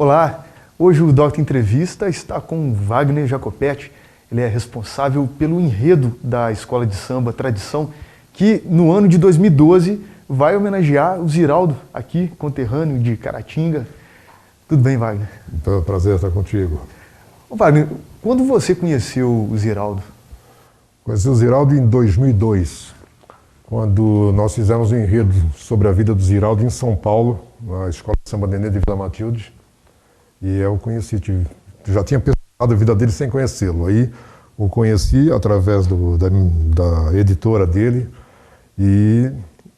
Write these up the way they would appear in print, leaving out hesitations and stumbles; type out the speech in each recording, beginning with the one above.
Olá, hoje o Docta Entrevista está com Wagner Jacopetti. Ele é responsável pelo enredo da Escola de Samba Tradição, que no ano de 2012 vai homenagear o Ziraldo, aqui, conterrâneo de Caratinga. Tudo bem, Wagner? Então, é um prazer estar contigo. Ô, Wagner, quando você conheceu o Ziraldo? Conheci o Ziraldo em 2002, quando nós fizemos um enredo sobre a vida do Ziraldo em São Paulo, na Escola de Samba Nenê de Vila Matilde. E eu conheci, já tinha pesquisado a vida dele sem conhecê-lo. Aí o conheci através da editora dele e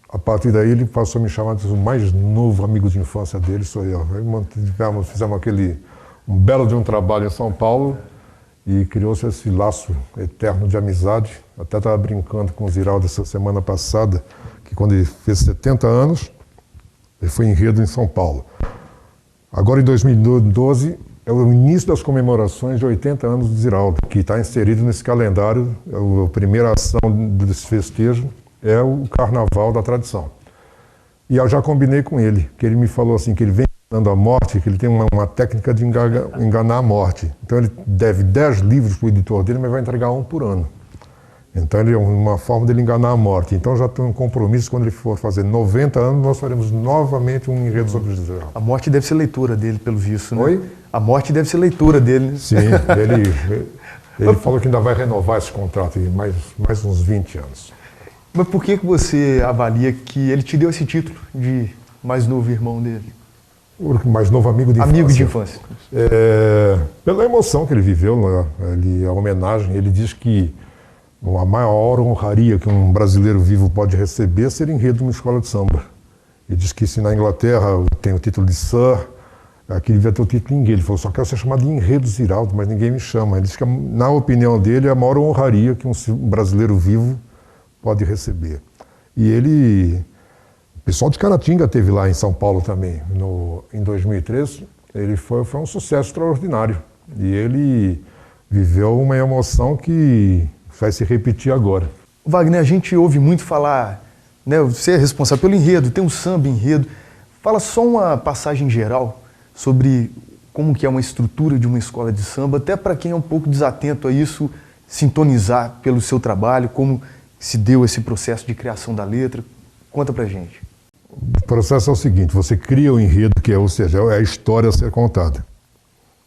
a partir daí ele passou a me chamar de o mais novo amigo de infância dele, sou eu. Aí fizemos um belo de um trabalho em São Paulo e criou-se esse laço eterno de amizade. Até estava brincando com o Ziraldo essa semana passada, que quando ele fez 70 anos, ele foi enredo em São Paulo. Agora, em 2012, é o início das comemorações de 80 anos do Ziraldo, que está inserido nesse calendário. A primeira ação desse festejo é o Carnaval da Tradição. E eu já combinei com ele, que ele me falou assim, que ele vem enganando a morte, que ele tem uma técnica de enganar a morte. Então ele deve 10 livros para o editor dele, mas vai entregar um por ano. Então ele é uma forma dele enganar a morte. Então já tem um compromisso, quando ele for fazer 90 anos, nós faremos novamente um enredo sobre o Ziraldo. A morte deve ser leitura dele, pelo visto, né? Oi? A morte deve ser leitura dele, né? Sim, ele falou que ainda vai renovar esse contrato em mais uns 20 anos. Mas por que você avalia que ele te deu esse título de mais novo irmão dele? O mais novo amigo de infância. Amigo de infância. Pela emoção que ele viveu, né? A homenagem, ele diz que a maior honraria que um brasileiro vivo pode receber é ser enredo de uma escola de samba. Ele diz que se na Inglaterra tem o título de Sir, aqui devia ter o título inglês. Ele falou, só quero ser chamado de enredo Ziraldo, mas ninguém me chama. Ele diz que, na opinião dele, é a maior honraria que um brasileiro vivo pode receber. E ele... O pessoal de Caratinga esteve lá em São Paulo também, em 2013. Ele foi um sucesso extraordinário. E ele viveu uma emoção que vai se repetir agora. Wagner, a gente ouve muito falar, né, você é responsável pelo enredo, tem um samba enredo. Fala só uma passagem geral sobre como que é uma estrutura de uma escola de samba, até para quem é um pouco desatento a isso, sintonizar pelo seu trabalho, como se deu esse processo de criação da letra. Conta pra gente. O processo é o seguinte, você cria o enredo, ou seja, é a história a ser contada.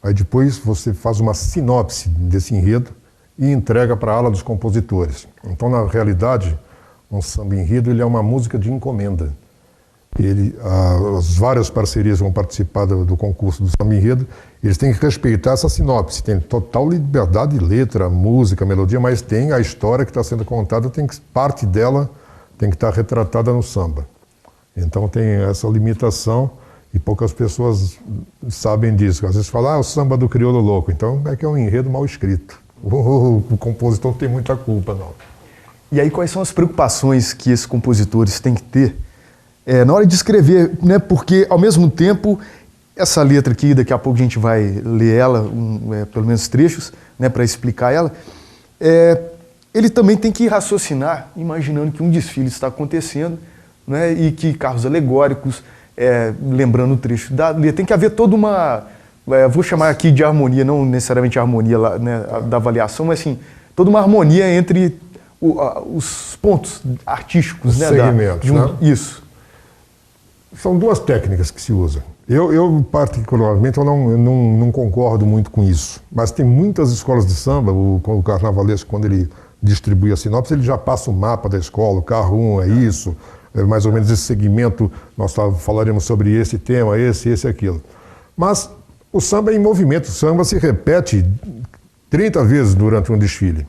Aí depois você faz uma sinopse desse enredo e entrega para a ala dos compositores. Então, na realidade, um samba enredo ele é uma música de encomenda. As várias parcerias que vão participar do concurso do samba enredo, eles têm que respeitar essa sinopse. Tem total liberdade de letra, música, melodia, mas tem a história que está sendo contada, parte dela tem que estar retratada no samba. Então tem essa limitação e poucas pessoas sabem disso. Às vezes falam, o samba do crioulo louco. Então é que é um enredo mal escrito. O compositor não tem muita culpa, não. E aí quais são as preocupações que esses compositores têm que ter na hora de escrever, né? Porque ao mesmo tempo, essa letra aqui, daqui a pouco a gente vai ler ela, pelo menos trechos, né, para explicar ela, ele também tem que raciocinar, imaginando que um desfile está acontecendo, né, e que carros alegóricos, lembrando o trecho da letra, tem que haver toda uma... vou chamar aqui de harmonia, não necessariamente a harmonia lá, né, da avaliação, mas assim, toda uma harmonia entre os pontos artísticos, né? Segmentos, né? Isso. São duas técnicas que se usam. Eu particularmente, eu não concordo muito com isso. Mas tem muitas escolas de samba, o carnavalesco, quando ele distribui a sinopse, ele já passa o mapa da escola, o carro 1 é isso, mais ou menos esse segmento, nós falaremos sobre esse tema, esse, aquilo. Mas o samba é em movimento, o samba se repete 30 vezes durante um desfile.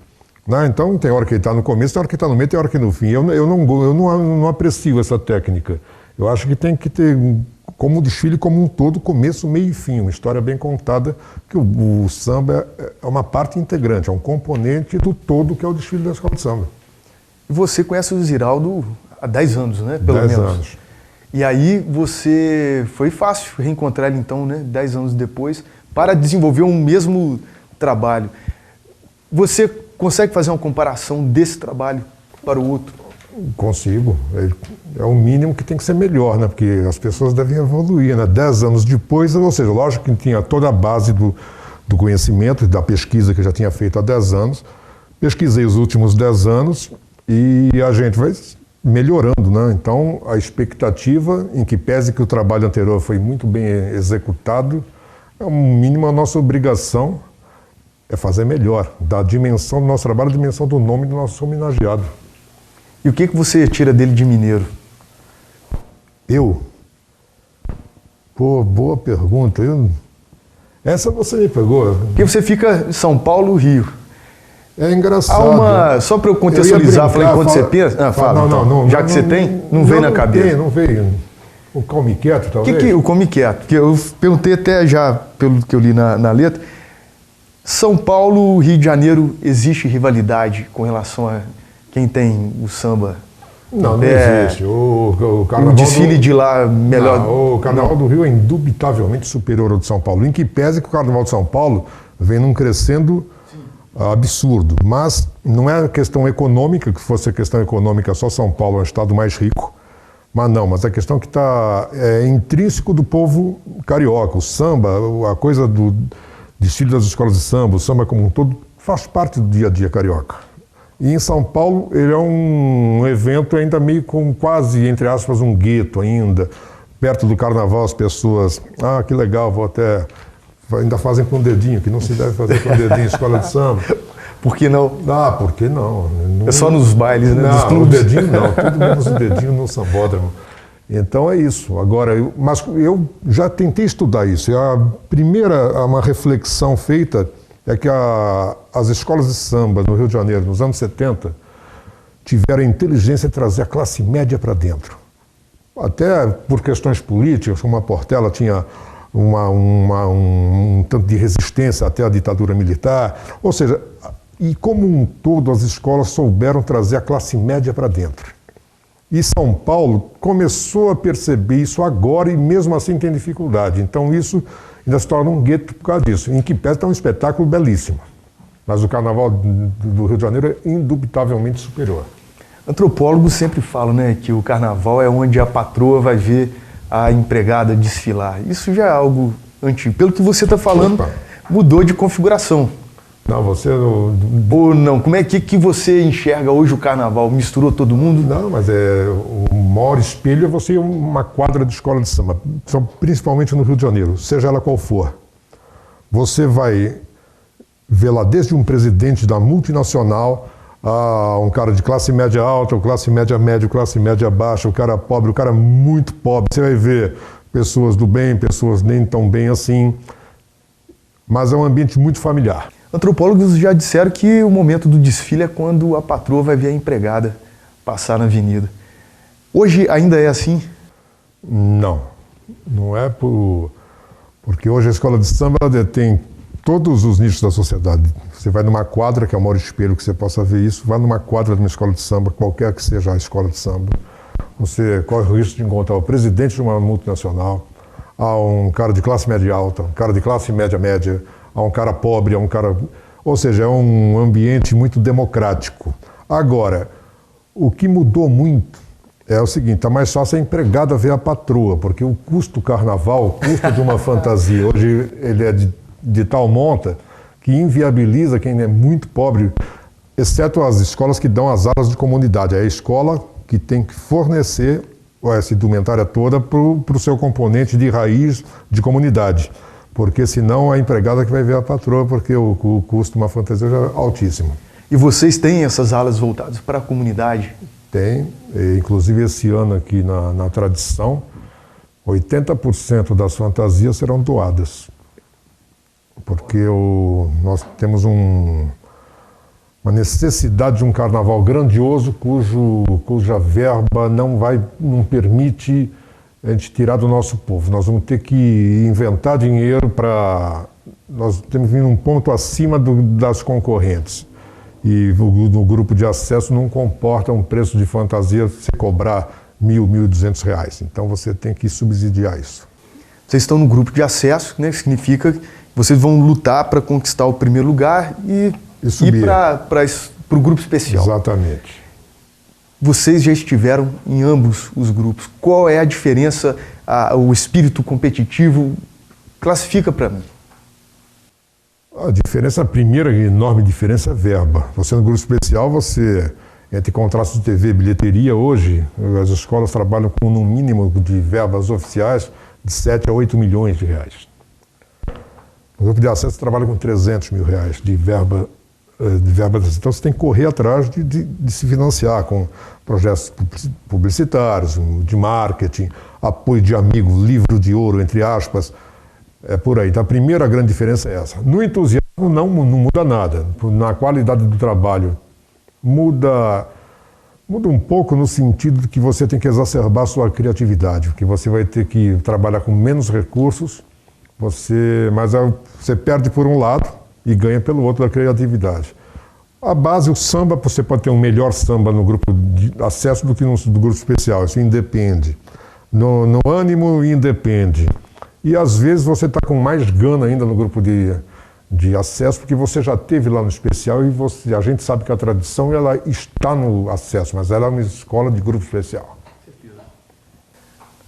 Né? Então tem hora que ele está no começo, tem hora que está no meio, tem hora que no fim. Eu não aprecio essa técnica. Eu acho que tem que ter, como o desfile como um todo, começo, meio e fim. Uma história bem contada, que o samba é uma parte integrante, é um componente do todo que é o desfile da escola de samba. E você conhece o Ziraldo há 10 anos, né? Pelo 10 menos. anos. E aí foi fácil reencontrar ele então, né, 10 anos depois, para desenvolver um mesmo trabalho. Você consegue fazer uma comparação desse trabalho para o outro? Consigo. É o mínimo que tem que ser melhor, né? Porque as pessoas devem evoluir, né? 10 anos depois, ou seja, lógico que tinha toda a base do conhecimento, da pesquisa que eu já tinha feito há 10 anos. Pesquisei os últimos 10 anos e a gente vai melhorando, né? Então, a expectativa, em que pese que o trabalho anterior foi muito bem executado, é o mínimo a nossa obrigação é fazer melhor, da dimensão do nosso trabalho, a dimensão do nome do nosso homenageado. E o que você tira dele de mineiro? Eu? Pô, boa pergunta. Essa você me pegou. Porque você fica em São Paulo, Rio. É engraçado. Só para eu contextualizar, falei, quando você pensa... fala, não, já que você tem, não veio na cabeça. Não veio. O Come Quieto, talvez? O Come Quieto? Porque eu perguntei até já, pelo que eu li na letra, São Paulo, Rio de Janeiro, existe rivalidade com relação a quem tem o samba? Não existe. O carnaval desfile de lá melhor... Não, o carnaval do Rio é indubitavelmente superior ao de São Paulo. Em que pese que o carnaval de São Paulo vem num crescendo absurdo. Mas não é questão econômica, que fosse a questão econômica, só São Paulo é um estado mais rico. Mas a questão que está intrínseco do povo carioca. O samba, a coisa do desfile das escolas de samba, o samba como um todo, faz parte do dia a dia carioca. E em São Paulo, ele é um evento ainda meio com quase, entre aspas, um gueto ainda. Perto do carnaval, as pessoas, que legal, vou até... Ainda fazem com o dedinho, que não se deve fazer com o dedinho em escola de samba. Por que não? Por que não? É só nos bailes, né? Não, o dedinho não, tudo menos o dedinho no sambódromo. Então é isso. Agora, mas eu já tentei estudar isso. E a primeira, uma reflexão feita é que as escolas de samba no Rio de Janeiro, nos anos 70, tiveram a inteligência de trazer a classe média para dentro. Até por questões políticas, como a Portela tinha um tanto de resistência até a ditadura militar. Ou seja, e como um todo, as escolas souberam trazer a classe média para dentro. E São Paulo começou a perceber isso agora e mesmo assim tem dificuldade. Então isso ainda se torna um gueto por causa disso. Em que pese é um espetáculo belíssimo. Mas o carnaval do Rio de Janeiro é indubitavelmente superior. Antropólogos sempre falam, né, que o carnaval é onde a patroa vai ver a empregada desfilar. Isso já é algo antigo. Pelo que você está falando, mudou de configuração. Não, você... Ou não? Como é que você enxerga hoje o carnaval? Misturou todo mundo? Não, mas o maior espelho é você ir a uma quadra de escola de samba, principalmente no Rio de Janeiro, seja ela qual for. Você vai ver lá desde um presidente da multinacional, um cara de classe média alta, ou classe média média, classe média baixa, o cara pobre, o cara muito pobre. Você vai ver pessoas do bem, pessoas nem tão bem assim, mas é um ambiente muito familiar. Antropólogos já disseram que o momento do desfile é quando a patroa vai ver a empregada passar na avenida. Hoje ainda é assim? Não é porque hoje a escola de samba detém todos os nichos da sociedade. Você vai numa quadra, que é o maior espelho que você possa ver isso, vai numa quadra de uma escola de samba, qualquer que seja a escola de samba, você corre o risco de encontrar o presidente de uma multinacional, há um cara de classe média alta, um cara de classe média média, há um cara pobre, há um cara... Ou seja, é um ambiente muito democrático. Agora, o que mudou muito é o seguinte, está mais fácil a empregada ver a patroa, porque o custo do carnaval, o custo de uma fantasia, hoje ele é de tal monta que inviabiliza quem é muito pobre, exceto as escolas que dão as aulas de comunidade. É a escola que tem que fornecer essa indumentária toda para o seu componente de raiz de comunidade. Porque senão a empregada que vai ver a patroa, porque o custo de uma fantasia já é altíssimo. E vocês têm essas aulas voltadas para a comunidade? Tem, inclusive esse ano aqui na tradição, 80% das fantasias serão doadas. Porque nós temos uma necessidade de um carnaval grandioso cuja verba não permite a gente tirar do nosso povo. Nós vamos ter que inventar dinheiro para... Nós temos que vir num ponto acima das concorrentes. E no grupo de acesso não comporta um preço de fantasia se cobrar R$1.000, R$1.200. Então você tem que subsidiar isso. Vocês estão no grupo de acesso, né? Que significa que vocês vão lutar para conquistar o primeiro lugar e ir para o grupo especial. Exatamente. Vocês já estiveram em ambos os grupos. Qual é a diferença, o espírito competitivo? Classifica para mim. A diferença, a primeira enorme diferença é a verba. Você no grupo especial, você, entre contratos de TV e bilheteria, hoje, as escolas trabalham com no mínimo de verbas oficiais de 7 a 8 milhões de reais. O grupo de acesso trabalha com 300 mil reais de verba. Então você tem que correr atrás de se financiar com projetos publicitários, de marketing, apoio de amigo, livro de ouro, entre aspas. É por aí. Então a primeira grande diferença é essa. No entusiasmo não muda nada. Na qualidade do trabalho muda um pouco no sentido de que você tem que exacerbar a sua criatividade, porque você vai ter que trabalhar com menos recursos, mas você perde por um lado e ganha pelo outro da criatividade. A base, o samba, você pode ter um melhor samba no grupo de acesso do que no do grupo especial, isso independe. No ânimo, independe. E às vezes você está com mais gana ainda no grupo de acesso, porque você já teve lá no especial e a gente sabe que a tradição ela está no acesso, mas ela é uma escola de grupo especial.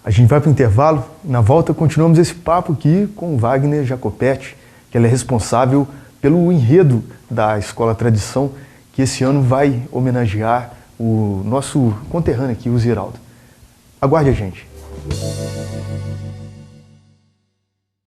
A gente vai para o intervalo, na volta continuamos esse papo aqui com o Wagner Jacopetti, que ele é responsável pelo enredo da Escola Tradição, que esse ano vai homenagear o nosso conterrâneo aqui, o Ziraldo. Aguarde a gente.